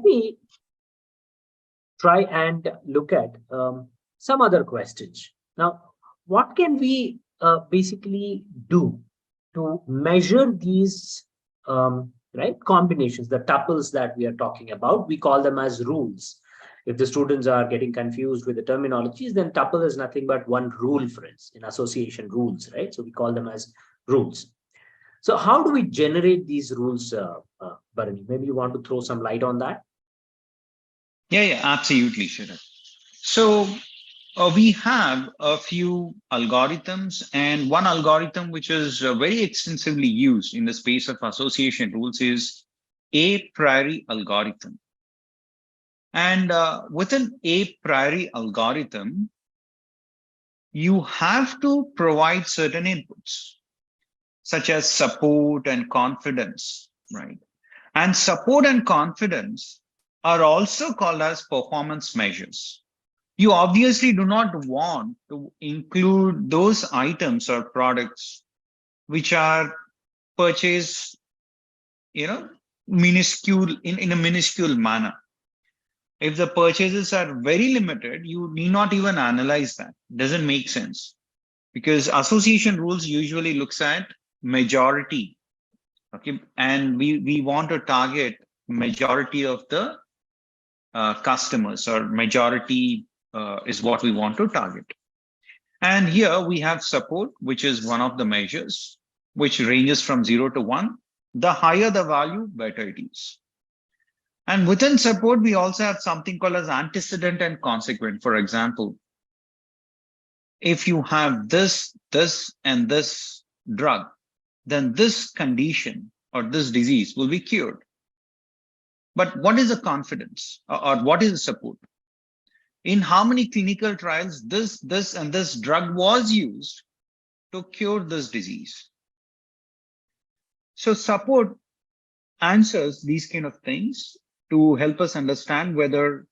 let me try and look at some other questions. Now, what can we basically do to measure these right combinations, the tuples that we are talking about? We call them as rules. If the students are getting confused with the terminologies, then tuple is nothing but one rule, friends, in association rules, right? So we call them as rules. So how do we generate these rules, Bharani? Maybe you want to throw some light on that? Yeah, absolutely, Sharat. So we have a few algorithms, and one algorithm which is very extensively used in the space of association rules is a priori algorithm. And within a priori algorithm, you have to provide certain inputs, such as support and confidence, right? And support and confidence are also called as performance measures. You obviously do not want to include those items or products which are purchased, minuscule in a minuscule manner. If the purchases are very limited, you need not even analyze that. Doesn't make sense, because association rules usually looks at majority. Okay, and we want to target majority of the customers, or majority is what we want to target. And here we have support, which is one of the measures, which ranges from 0 to 1. The higher the value, better it is. And within support, we also have something called as antecedent and consequent. For example, if you have this, and this drug, then this condition or this disease will be cured. But what is the confidence, or what is the support? In how many clinical trials this and this drug was used to cure this disease? So support answers these kind of things to help us understand whether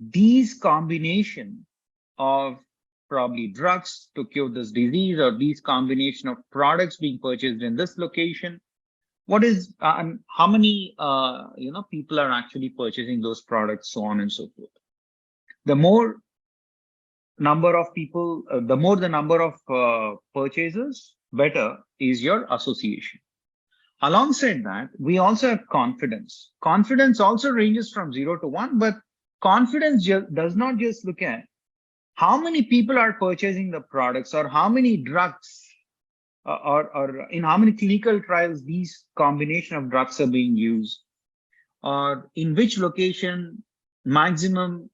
these combination of probably drugs to cure this disease, or these combination of products being purchased in this location, what is and how many people are actually purchasing those products, so on and so forth. The more number of people, the more the number of purchasers, better is your association. Alongside that, we also have confidence. Confidence also ranges from 0 to 1, but confidence does not just look at how many people are purchasing the products, or how many drugs, or in how many clinical trials these combination of drugs are being used, or in which location maximum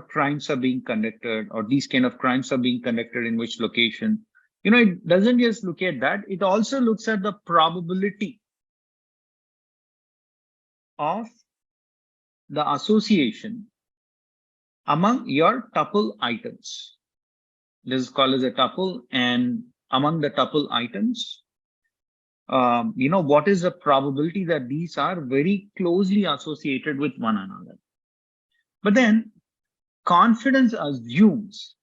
crimes are being conducted, or these kind of crimes are being conducted in which location. It doesn't just look at that. It also looks at the probability of the association among your tuple items. This is called as a tuple, and among the tuple items, what is the probability that these are very closely associated with one another. But then confidence assumes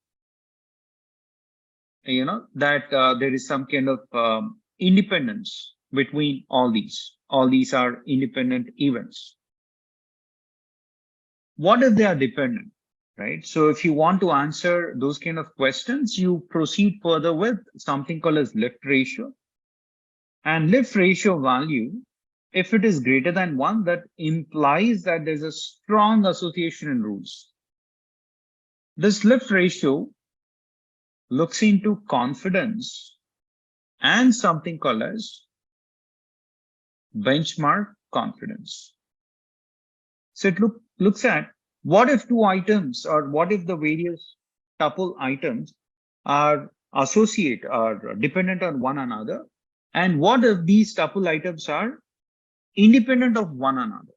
that there is some kind of independence between all these. All these are independent events. What if they are dependent, right? So if you want to answer those kind of questions, you proceed further with something called as lift ratio. And lift ratio value, if it is greater than 1, that implies that there's a strong association in rules. This lift ratio looks into confidence and something called as benchmark confidence. So it looks at what if two items, or what if the various tuple items are associate or dependent on one another, and what if these tuple items are independent of one another.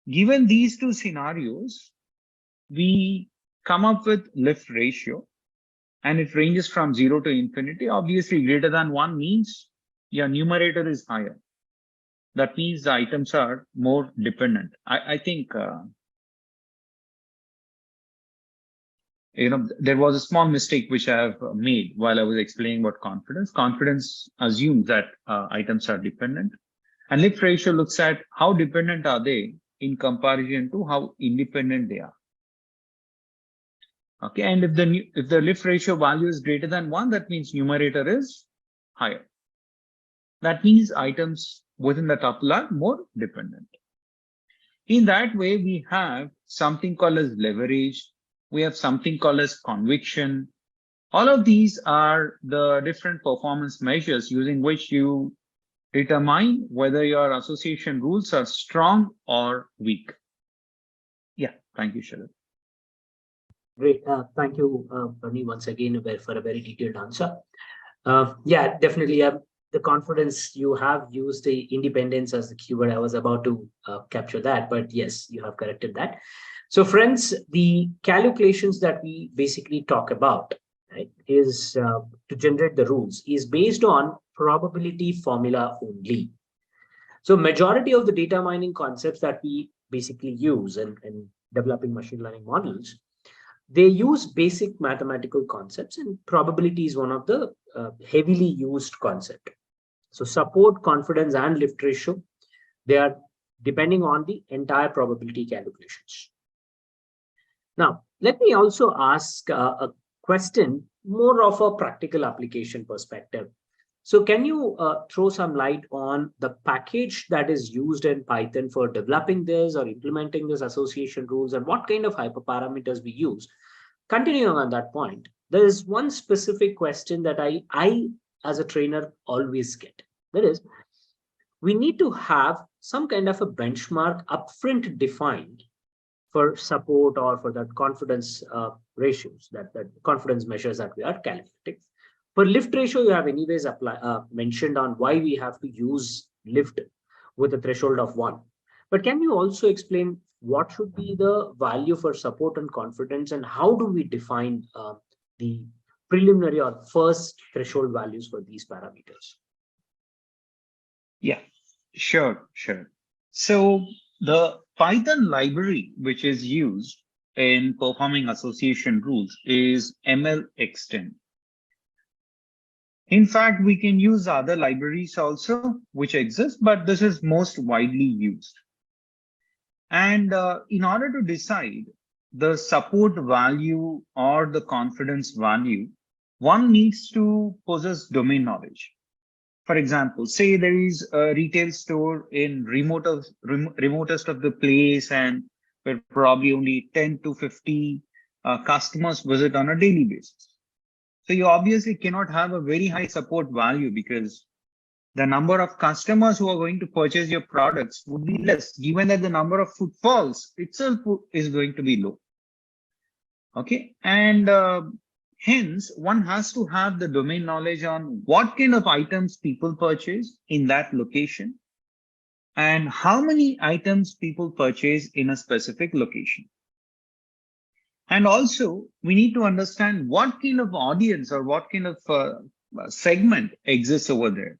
Given these two scenarios, we come up with lift ratio, and it ranges from 0 to infinity. Obviously, greater than 1 means your numerator is higher. That means the items are more dependent. I think, there was a small mistake which I have made while I was explaining about confidence. Confidence assumes that items are dependent. And lift ratio looks at how dependent are they in comparison to how independent they are. Okay, and if the lift ratio value is greater than 1, that means numerator is higher. That means items within the tuple are more dependent. In that way, we have something called as leverage. We have something called as conviction. All of these are the different performance measures using which you determine whether your association rules are strong or weak. Yeah, thank you, Sharad. Great. Thank you, Bharani, once again for a very detailed answer. Yeah, definitely. The confidence you have used the independence as the keyword. I was about to capture that, but yes, you have corrected that. So, friends, the calculations that we basically talk about, right, is to generate the rules is based on probability formula only. So, majority of the data mining concepts that we basically use in developing machine learning models, they use basic mathematical concepts, and probability is one of the heavily used concept. So support, confidence, and lift ratio, they are depending on the entire probability calculations. Now, let me also ask a question more of a practical application perspective. So can you throw some light on the package that is used in Python for developing this or implementing this association rules, and what kind of hyperparameters we use? Continuing on that point, there is one specific question that I as a trainer always get. That is, we need to have some kind of a benchmark upfront defined for support or for that confidence ratios, that confidence measures that we are calculating. For lift ratio, you have anyways mentioned on why we have to use lift with a threshold of 1. But can you also explain what should be the value for support and confidence, and how do we define the preliminary or first threshold values for these parameters? Yeah, sure. So the Python library which is used in performing association rules is mlxtend. In fact, we can use other libraries also which exist, but this is most widely used. And in order to decide the support value or the confidence value, one needs to possess domain knowledge. For example, say there is a retail store in remotest of the place, and where probably only 10 to 50 customers visit on a daily basis. So you obviously cannot have a very high support value because the number of customers who are going to purchase your products would be less, given that the number of footfalls itself is going to be low. Okay, and hence one has to have the domain knowledge on what kind of items people purchase in that location and how many items people purchase in a specific location. And also we need to understand what kind of audience or what kind of segment exists over there.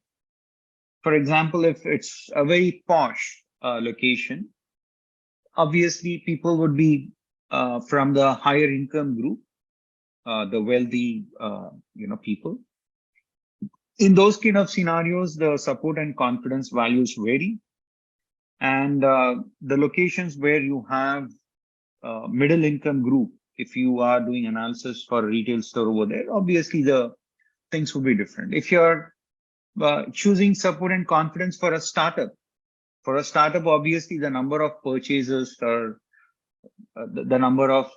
For example, if it's a very posh location, obviously people would be from the higher income group, the wealthy, people. In those kind of scenarios, the support and confidence values vary. And the locations where you have middle income group, if you are doing analysis for a retail store over there, obviously the things would be different. If you're choosing support and confidence for a startup, obviously the number of purchases or the number of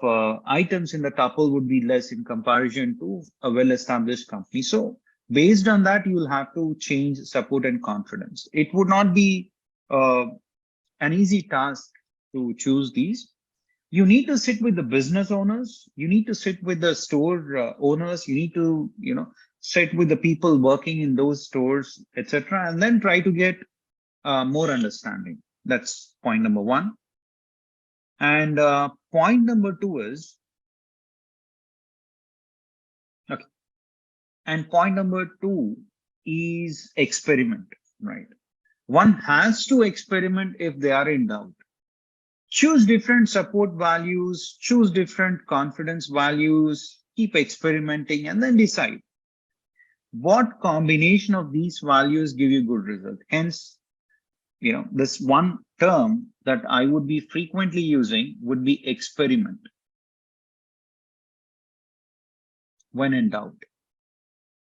items in the tuple would be less in comparison to a well-established company. So based on that, you will have to change support and confidence. It would not be an easy task to choose these. You need to sit with the business owners. You need to sit with the store owners. You need to, sit with the people working in those stores, etc., and then try to get more understanding. That's point number 1. And point number 2 is, okay. And point number 2 is experiment, right? One has to experiment if they are in doubt. Choose different support values, choose different confidence values, keep experimenting, and then decide what combination of these values give you good result. Hence, this one term that I would be frequently using would be experiment when in doubt.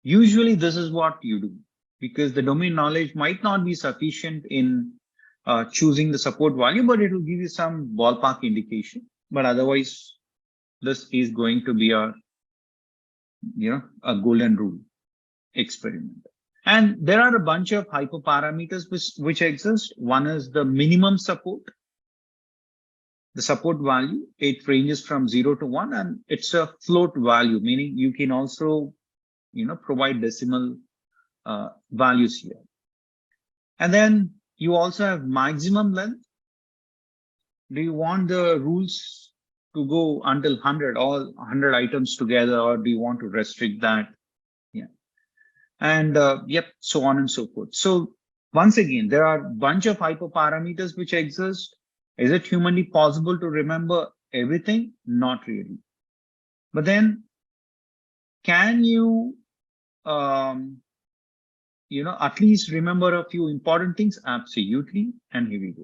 Usually this is what you do, because the domain knowledge might not be sufficient in choosing the support value, but it will give you some ballpark indication. But otherwise, this is going to be a golden rule experiment. And there are a bunch of hyperparameters which exist. One is the minimum support, the support value. It ranges from 0 to 1, and it's a float value, meaning you can also provide decimal values here. And then you also have maximum length. Do you want the rules to go until 100, all 100 items together, or do you want to restrict that? Yeah. And yep, so on and so forth. So once again, there are a bunch of hyperparameters which exist. Is it humanly possible to remember everything? Not really. But then, can you at least remember a few important things? Absolutely. And here we go.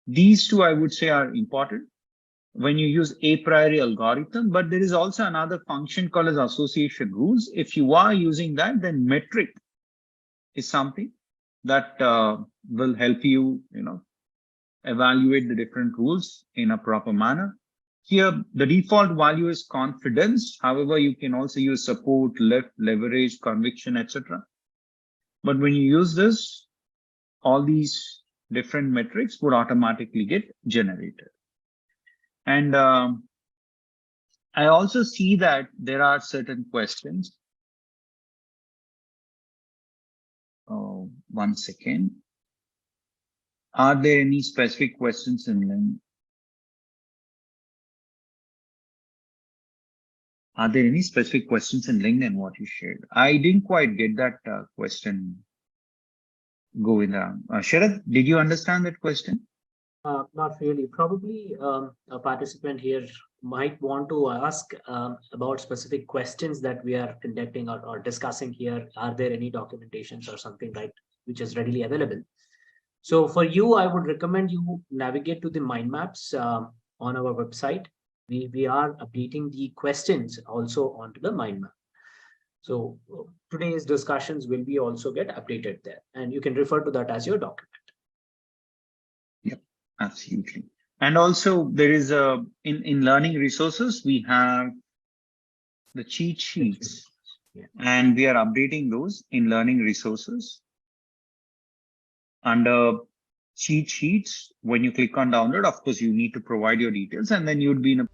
These two, I would say, are important when you use a priori algorithm, but there is also another function called as association rules. If you are using that, then metric is something that will help you, evaluate the different rules in a proper manner. Here, the default value is confidence. However, you can also use support, lift, leverage, conviction, etc. But when you use this, all these different metrics would automatically get generated. And I also see that there are certain questions. Oh, 1 second. Are there any specific questions in LING? Are there any specific questions in LING and what you shared? I didn't quite get that question, Govinda. Sharad, did you understand that question? Not really. Probably a participant here might want to ask about specific questions that we are conducting or discussing here. Are there any documentations or something like which is readily available? So for you, I would recommend you navigate to the mind maps on our website. We are updating the questions also onto the mind map. So today's discussions will be also get updated there, and you can refer to that as your document. Yep, absolutely. And also there is in learning resources, we have the cheat sheets, and we are updating those in learning resources. Under cheat sheets, when you click on download, of course, you need to provide your details, and then you'd be in a